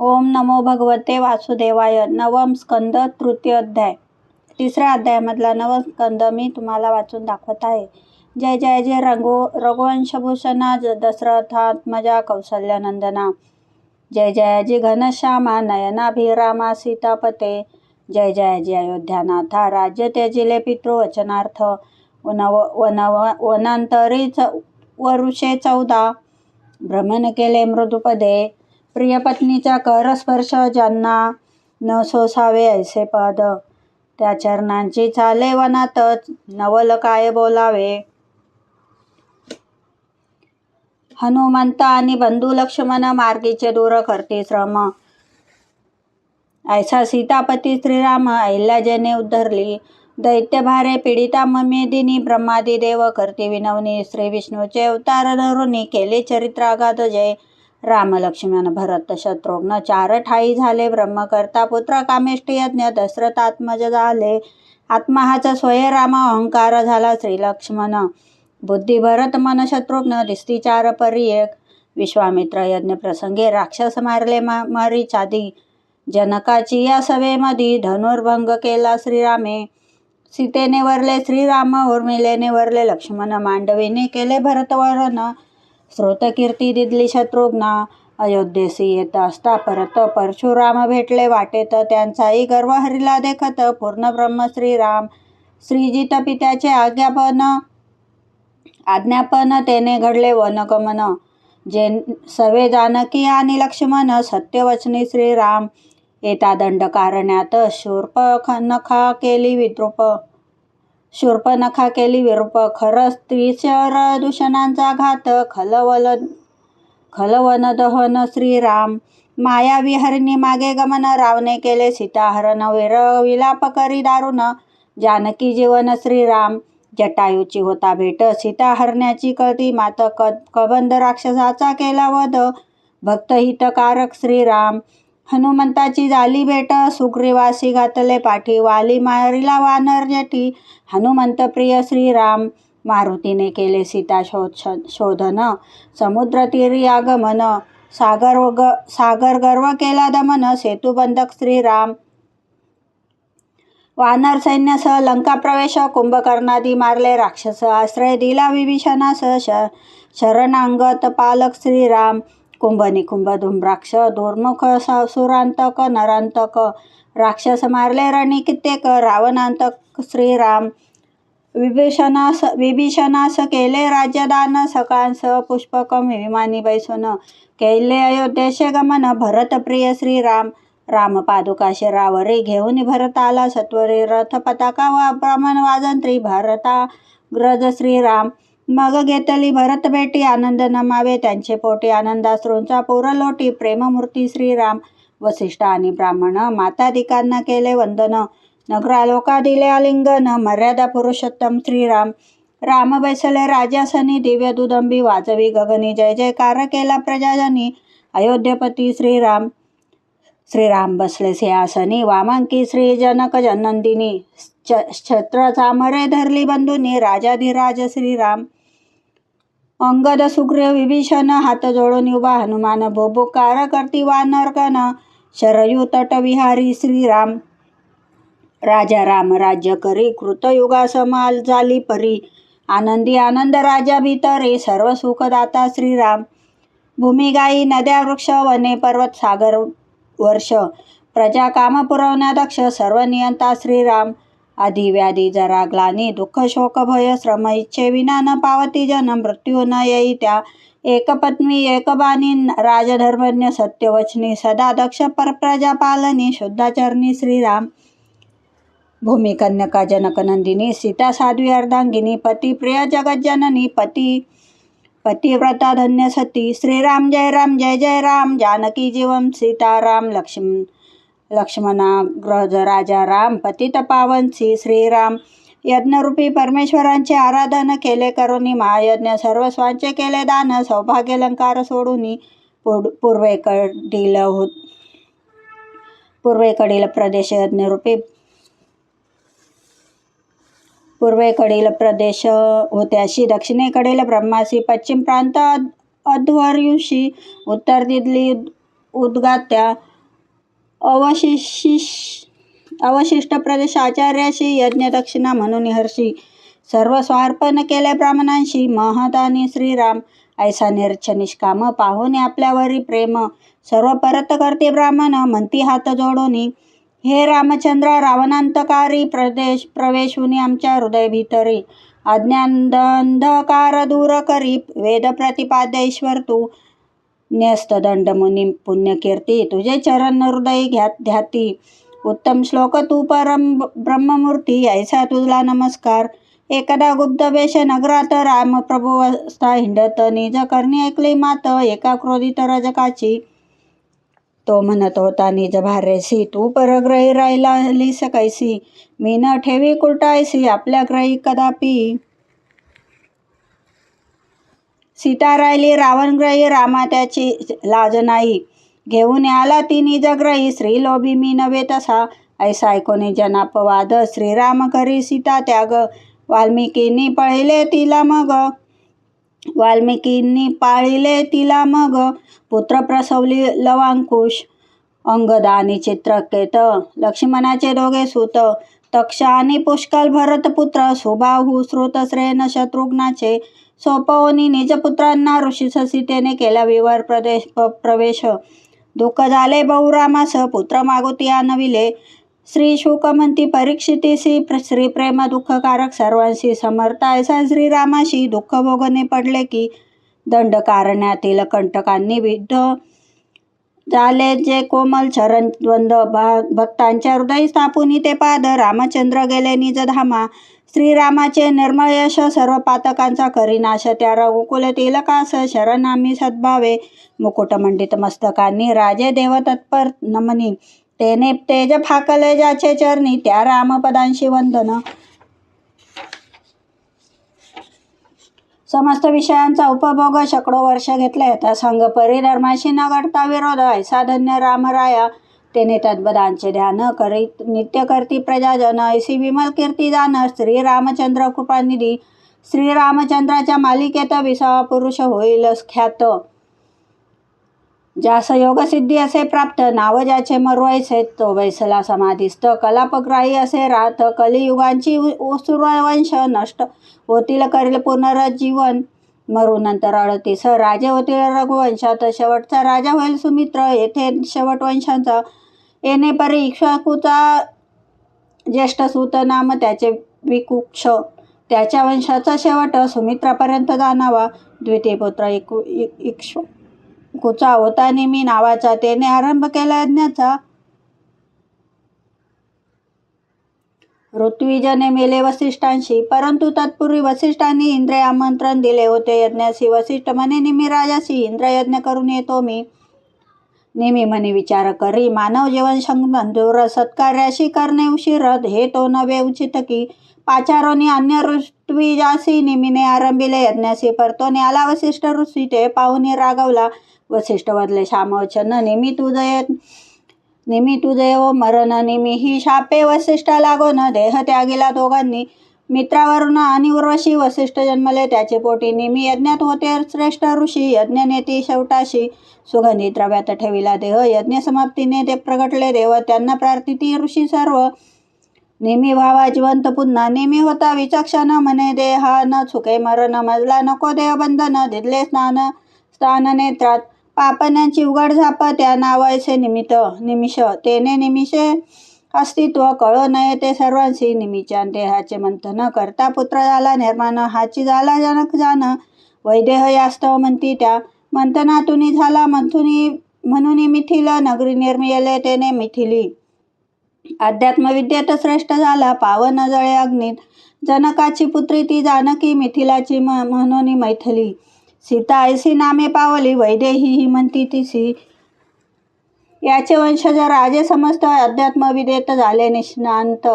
ओम नमो भगवते वासुदेवाय. नवम स्कंद तृतीय अध्याय. तिसऱ्या अध्यायामधला नवम स्कंद मी तुम्हाला वाचून दाखवत आहे. जय जय जय रघुवंशभूषणा दशरथात्मजा कौसल्यनंदना. जय जय जय घनश्यामा नयनाभिरामा सीतापते. जय जय जय अयोध्यानाथा राज्य त्यजिले पितृवचनार्थ. वनांतरी वरुषे 14 भ्रमण केले मृदुपदे. प्रियपत्नीचा करस्पर्श ज्यांना न सोसावे ऐसे पद. त्या चरणांची चाले वनातच नवल काय बोलावे. हनुमंत आणि बंधू लक्ष्मण मार्गीचे दूर करती श्रम. ऐसा सीतापती श्रीराम अहिल्याजेने उद्धरली. दैत्यभारे पीडिता मेदिनी ब्रह्मादी देव करती विनवणी. श्री विष्णूचे अवतार धरुनी केले चरित्रागाध जय. राम लक्ष्मण भरत शत्रुघ्न चार ठाई झाले. ब्रह्मकर्ता पुत्र कामेष्टी यज्ञ दशरथात्मज झाले. आत्मा हाचा स्वय राम अहंकार झाला श्री लक्ष्मण. बुद्धी भरत मन शत्रुघ्न दिसती चार परी एक. विश्वामित्र यज्ञ प्रसंगे राक्षस मारले मरीचादी. जनकाची या सभेमधी धनुर्भंग केला श्रीरामे. सीतेने वरले श्रीराम उर्मिलेने वरले लक्ष्मण. मांडवीने केले भरतवरण. श्रोतकीर्ती दिदली शत्रुघ्ना. अयोध्येसी येत असता परत परशुराम भेटले वाटेत. त्यांचाही गर्व हरिला देखत पूर्ण ब्रह्म श्रीराम. श्रीजित पित्याचे आज्ञापन तेने घडले वनगमन. जे सवे जानकी आणि लक्ष्मण सत्यवचनी श्रीराम. येता दंड कारण्यात शूर्पनखा केली विरूप. खरं स्त्रीचर दूषणांचा घात. खलवन दहन श्रीराम. माया विहरिणी मागे गमन. रावणे केले सीताहरण. विलाप करी दारुण जानकी जीवन श्रीराम. जटायूची होता भेट सीता हरण्याची कळती मात. कबंध राक्षसाचा केला वध भक्तहितकारक श्रीराम. हनुमंताची झाली भेट सुग्रीवासी घातले पाठी. वाली मारिला वानर जेठी हनुमंत प्रिय श्रीराम. मारुतीने केले सीता शोधन समुद्रतीरी आगमन. सागर गर्व केला दमन सेतुबंधक श्रीराम. वानर सैन्यासह लंका प्रवेश. कुंभकर्णादी मारले राक्षस. आश्रय दिला विभीषणास शरणांगत पालक श्रीराम. कुंभ निकुंभ धुम्राक्ष दुर्मुख सुरांतक नरांतक. राक्षस मारले रणी कित्येक रावणांतक श्रीराम. विभीषणास केले राज्यदान. सकांस पुष्पक विमानी बैसून केले अयोध्येचे गमन भरत प्रिय श्रीराम. राम पादुका शिरावरी घेऊन भरत आला सत्वरी. रथ पताका व ब्राह्मण वाजंत्री भरता ग्रज श्रीराम. मग घेतली भरत भेटी आनंद नमावे त्यांचे पोटी. आनंदाश्रूंचा पूर लोटी प्रेममूर्ती श्रीराम. वसिष्ठ आणि ब्राह्मण मातादिकांना केले वंदन. नगरालोका दिले आलिंगन मर्यादा पुरुषोत्तम श्रीराम. राम बैसले राजासनी दिव्य दुदंबी वाजवी गगनी. जय जयकार केला प्रजाजनी अयोध्यपती श्रीराम. श्रीराम बसले सिंहासनी वामांकी श्री जनक जनंदिनी. छत्र चामरे धरली बंधुनी राजाधिराज श्रीराम. अंगद सुग्रीव विभीषण हात जोडून उभा. हनुमान भुभुकार करती वानरगण शरयू तट विहारी श्रीराम. राजा राम राज्य करी कृतयुगा समाल झाली परी. आनंदी आनंद राजा भीतरे सर्व सुखदाता श्रीराम. भूमी गायी नद्या वृक्ष वने पर्वत सागर वर्ष. प्रजा काम पुरवण्या दक्ष सर्व नियंता श्रीराम. आधी व्याधी जरा ग्लानी दुःख शोक भय श्रम इच्छे विना न पावती जन. मृत्यू न येई त्या एक पत्नी एक बाणी. राजधर्मज्ञ सत्यवचनी सदा दक्ष परप्रजा पालनी शुद्धाचरणी श्रीराम. भूमी कन्यका जनकनंदिनी सीता साध्वी अर्धांगिनी. पती प्रिय जगज्जननी पतिव्रता धन्य सती. श्रीराम जय जय राम. जानकी जीवम सीताराम. लक्ष्मणाग्रज राजा राम. पतित पावनसी श्रीराम. यज्ञरूपी परमेश्वरांचे आराधन केले करुणी. महायज्ञ सर्वस्वांचे केले दान. सौभाग्य अलंकार सोडून पूर्वेकडील प्रदेश यज्ञरूपी पूर्वेकडील प्रदेश होत्याशी. दक्षिणेकडील ब्रह्मासी. पश्चिम प्रांत अध्वर्यूशी. उत्तर दिदली उद्गात्या अवशिष्ट प्रदेश आचार्याशी यज्ञ दक्षिणा म्हणून हर्षी सर्व स्वार्पण केले ब्राह्मणांशी महदानी श्रीराम ऐसा निरच्छ निष्काम पाहुणे आपल्यावरी प्रेम सर्व परत करते ब्राह्मण म्हणती हात जोडोनी हे रामचंद्र रावणांतकारी प्रवेशुनी आमच्या हृदय भीतरी अज्ञानंधकार दूर करी वेद प्रतिपाद्य ईश्वर तू न्यस्त दंड मुनी पुण्यकीर्ती तुझे चरण हृदय ध्याती उत्तम श्लोक तू परम ब्रह्ममूर्ती ऐसा तुझला नमस्कार एकदा गुप्त वेश नगरात राम प्रभू अवस्था हिंडत निज करणी ऐकली मात एका क्रोधित रजकाची तो म्हणत होता निज भारेसी तू परग्रही राहिलालीस कैसी मी न ठेवी कुलटायसी आपल्या ग्रही कदापि सीता राहिली रावणग्रही रामा त्याची लाज नाही घेऊन आला ती निजग्रही श्रीलोभी मी नव्हे तसा ऐसा ऐकोनी जनापवाद श्रीराम करी सीता त्याग वाल्मिकींनी पाळिले तिला मग पुत्र प्रसवली लवांकुश अंगद आणि चित्रकेत लक्ष्मणाचे दोघे सूत तक्ष आणि पुष्कळ भरतपुत्र सुबाहू श्रुतश्रेण शत्रुघ्नाचे सोपवनी निजपुत्रांना ऋषी सीतेने केला विवर प्रवेश दुःख झाले बहुरामास पुत्र मागुती आणविले श्री शुक म्हणती परीक्षितीसी श्री प्रेम दुःखकारक सर्वांशी समर्थ ऐसा श्रीरामाशी दुःख भोगणे पडले की दंड कारण्यातील कंटकांनी विद्ध झाले जे कोमल चरण द्वंद भक्तांच्या हृदय स्थापून ते पाद रामचंद्र गेले निज धामा श्रीरामाचे निर्मळ यश सर्व पातकांचा करी नाश त्या रघुकुल तिलकास शरणामी सद्भावे मुकुटमंडित मस्तकांनी राजे देव तत्पर नमनी तेने तेज फाकले ज्याचे चरणी त्या रामपदांशी वंदन समस्त विषयांचा उपभोग शेकडो वर्ष घेतले होता संघ परिधर्माशी न घडता विरोध ऐसा धन्य रामराया तेने तद्पदांचे ध्यान करीत नित्य करती प्रजाजन ऐसी विमल कीर्ती जाण श्री रामचंद्र कृपानिधी श्रीरामचंद्राच्या मालिकेत 20वा पुरुष होईल ख्यात ज्यास योगसिद्धी असे प्राप्त नाव ज्याचे मरवायचे तो वैसला समाधिस्थ कलापग्राही असे राहत कलियुगांची सूर्यवंश नष्ट होतील करील पुनरुज्जीवन मरून नंतर 38 राजे होतील रघुवंशात शेवटचा राजा होईल सुमित्र येथे शेवट वंशांचा येणे परी इक्ष्वाकूचा ज्येष्ठ सूत नाम त्याचे विकुक्ष त्याच्या वंशाचा शेवट सुमित्रापर्यंत जाणावा द्वितीय पुत्र इक्ष्वाकूचा होता नेमी नावाचा त्याने आरंभ केला यज्ञाचा ऋत्विजने मेले वसिष्ठांशी परंतु तत्पूर्वी वसिष्ठांनी इंद्र आमंत्रण दिले होते यज्ञाशी वसिष्ठ म्हणे निमी राजाशी इंद्र यज्ञ करून येतो मी नेहमी म्हणे विचार करी मानव जीवन संबंधूर सत्कार्याशी करणे उशीर हे तो नव्हे उचित की पाचारोनी अन्य ऋत्विजासी निमीने आरंभिले यज्ञाशी परतोने आला वसिष्ठ ऋषी ते पाहुणे रागवला वसिष्ठ वदले श्यामवचन निमी तुझे ओ मरण निमी ही शापे वसिष्ठा लागोन देह त्यागीला दोघांनी मित्रावरून आणि उर्वशी वसिष्ठ जन्मले त्याचे पोटी निमी यज्ञात होते श्रेष्ठ ऋषी यज्ञ नेती शेवटाशी सुगंधी द्रव्यात ठेविला देह यज्ञ समाप्तीने ते प्रगटले देव त्यांना प्रार्थिती ऋषी सर्व नेहमी व्हावा जिवंत पुन्हा नेहमी होता विचक्षण म्हणे देहा न चुके मरण मजला नको देह बंधन दिले स्थान नेत्रात पापण्याची उघड झाप त्या नावायचे निमिष तेने निमिषे अस्तित्व कळो नये ते सर्वांशी निमिच्या देहाचे मंथन करता पुत्र झाला निर्माण हाची झाला जनक जान वैदेह यास्तव म्हणती त्या मंथनातुनी झाला म्हणून मिथिल नगरी निर्मिले तेने मिथिली अध्यात्मविद्येत श्रेष्ठ झाला पावन जळे अग्नीत जनकाची पुत्री ती जानकी मिथिलाची म्हणून मैथिली सीता ऐसी नामे पावली वैदेही ही म्हणती तिसी याचे वंशज राजे समस्त अध्यात्मविदेत झाले निष्णांत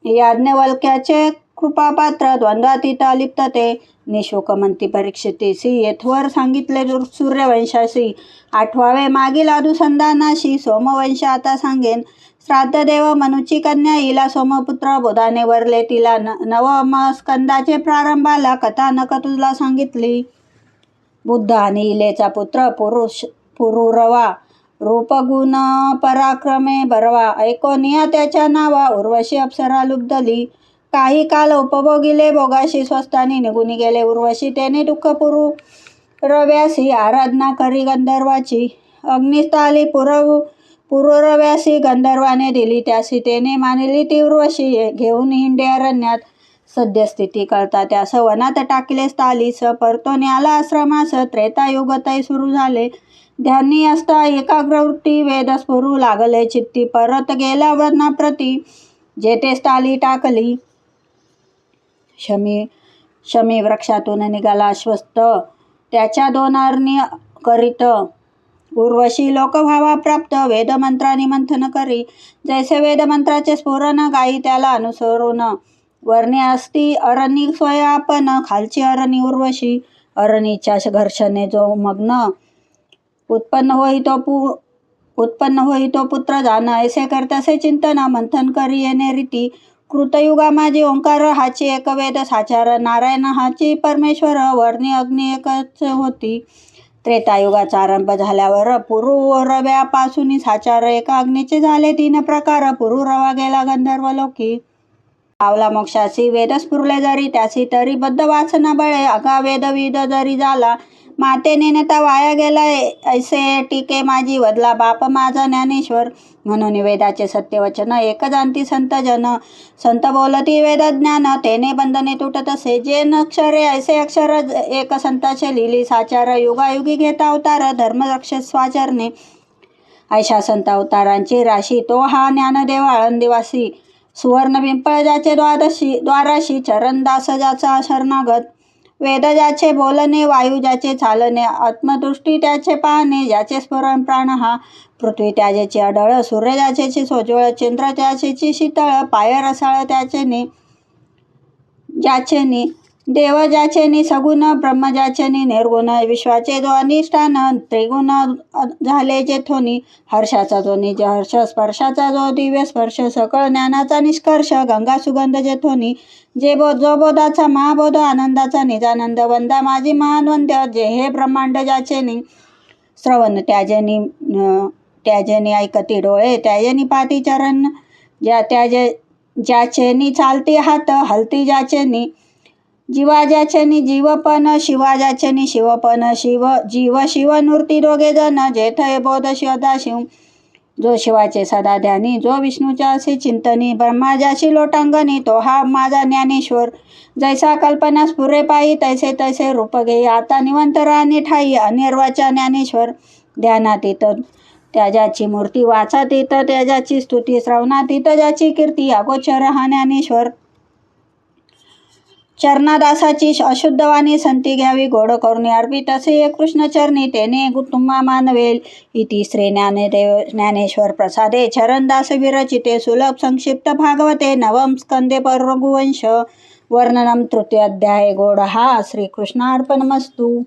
याज्ञवल्क्याचे कृपापात्र द्वंद्वातीत अलिप्त ते निशोक म्हणती परीक्षितीसी येथवर सांगितले सूर्यवंशाशी आठवावे मागील अनुसंधानाशी सोमवंश आता सांगेन श्राद्धदेव मनुची कन्या हिला सोमपुत्र बुधाने वरले तिला नवमस्कंदाचे प्रारंभाला कथानक तुला सांगितली बुद्ध आणि इलेचा पुत्र पुरुष पुरुरवा रूपगुण पराक्रमे बरवा ऐकोनिया त्याच्या नावा उर्वशी अप्सरा लुब्धली काही काल उपभोगिले भोगाशी स्वस्तानी निघून गेले उर्वशी त्याने दुःख पुरुरव्यासी आराधना करी गंधर्वाची अग्निस्थाली पुरुरव्यासी गंधर्वाने दिली त्यासी तेने मानली ती उर्वशी घेऊन हिंडे अरण्यात सद्यस्थिती कळता त्यास वनात टाकले स्थालीस परतोने आला आश्रमास त्रेतायुगतही सुरू झाले ध्यानी असता एकाग्रवृत्ती वेद स्फुरू लागले चित्ती परत गेला वनाप्रती जेथे स्थाली टाकली शमी वृक्षातून निघाला अश्वस्थ त्याच्या दोन अर्णी करीत उर्वशी लोकभावा प्राप्त वेदमंत्रांनी मंथन करी जैसे वेदमंत्राचे स्फुरण गाई त्याला अनुसरून वर्णी असती अरणी स्वयापन खालची अरणी उर्वशी अरणीच्या घर्षणे जो मग्न उत्पन्न होई तो पुत्र जाण ऐसे करतसे चिंतन मंथन करी येणे रीती कृतयुगा माझी ओंकार हाची एक वेद साचार नारायण हाची परमेश्वर वर्णी अग्नी एकच होती त्रेतायुगाचा आरंभ झाल्यावर पुरुरव्यापासून साचार एका अग्नीचे झाले 3 प्रकार पुरुरवा गेला गंधर्व लोकी पावला मोक्षासी वेद स्फुरले जरी त्यासी तरी बद्ध वासना बळे अगा वेदविद जरी झाला मातेने नेता वाया गेला ऐसे टीके माझी वदला बाप माझा ज्ञानेश्वर म्हणून वेदाचे सत्यवचन एक जाणती संत जन संत बोलती वेद ज्ञान तेने बंधने तुटत असे जे अक्षरे ऐसे अक्षर एक संताचे लिहिली साचार युगायुगी घेता अवतार धर्मरक्ष स्वाचरणे ऐशा संत अवतारांची राशी तो हा ज्ञानदेव आळंदीवासी सुवर्ण पिंपळ ज्याचे द्वाराशी चरणदास ज्याचा शरणागत वेद ज्याचे बोलणे वायू ज्याचे चालणे आत्मदृष्टी त्याचे पाहणे ज्याचे स्फुरण प्राण हा पृथ्वी त्याचेची अढळ सूर्य ज्याचेची सोज्वळ चंद्र त्याचेची शीतळ पाय रसाळ ज्याचेनी देव ज्याचेनी सगुण ब्रह्म ज्याचेनी निर्गुण विश्वाचे जो अधिष्ठान त्रिगुण झाले जेथोनी हर्षाचा जो निज हर्ष स्पर्शाचा जो दिव्य स्पर्श सकळ ज्ञानाचा निष्कर्ष गंगा सुगंध जेथोनी जो बोधाचा महाबोध आनंदाचा निजानंद वंदा माझी महान वंद्य जे हे ब्रह्मांड ज्याचेनी श्रवण त्याजेनी ऐकती डोळे त्याजेनी पाती चरण ज्याचेनी चालती हात हलती ज्याचेनी जीवा ज्याचेनी जीवपण शिवा ज्याचेनी शिवपण जीव मूर्ती दोघे जण जेथे बोध सदाशिव जो शिवाचे सदा ध्यानी जो विष्णूच्या असे चिंतनी ब्रह्मा ज्याशी लोटांगणी तो हा माझा ज्ञानेश्वर जैसा कल्पना स्फुरे पायी तैसे तैसे रूप घेई आता निवंतर आणि ठाई अनिर्वाच्या ज्ञानेश्वर ध्यानातीत त्याच्याची मूर्ती वाचातीत त्याच्याची स्तुती श्रवणातीत ज्याची कीर्ती अगोचर हा ज्ञानेश्वर चरणादासाची अशुद्ध वाणी संती घ्यावी गोड करून अर्पित असे कृष्णचरणी तेने तुम्हा मानवेल इति श्री ज्ञानेश्वर प्रसादे चरणदास विरचिते सुलभ संक्षिप्त भागवते नवम स्कंदे रघुवंश वर्णनम तृतीय अध्याय गोड हा श्रीकृष्णार्पणमस्तु।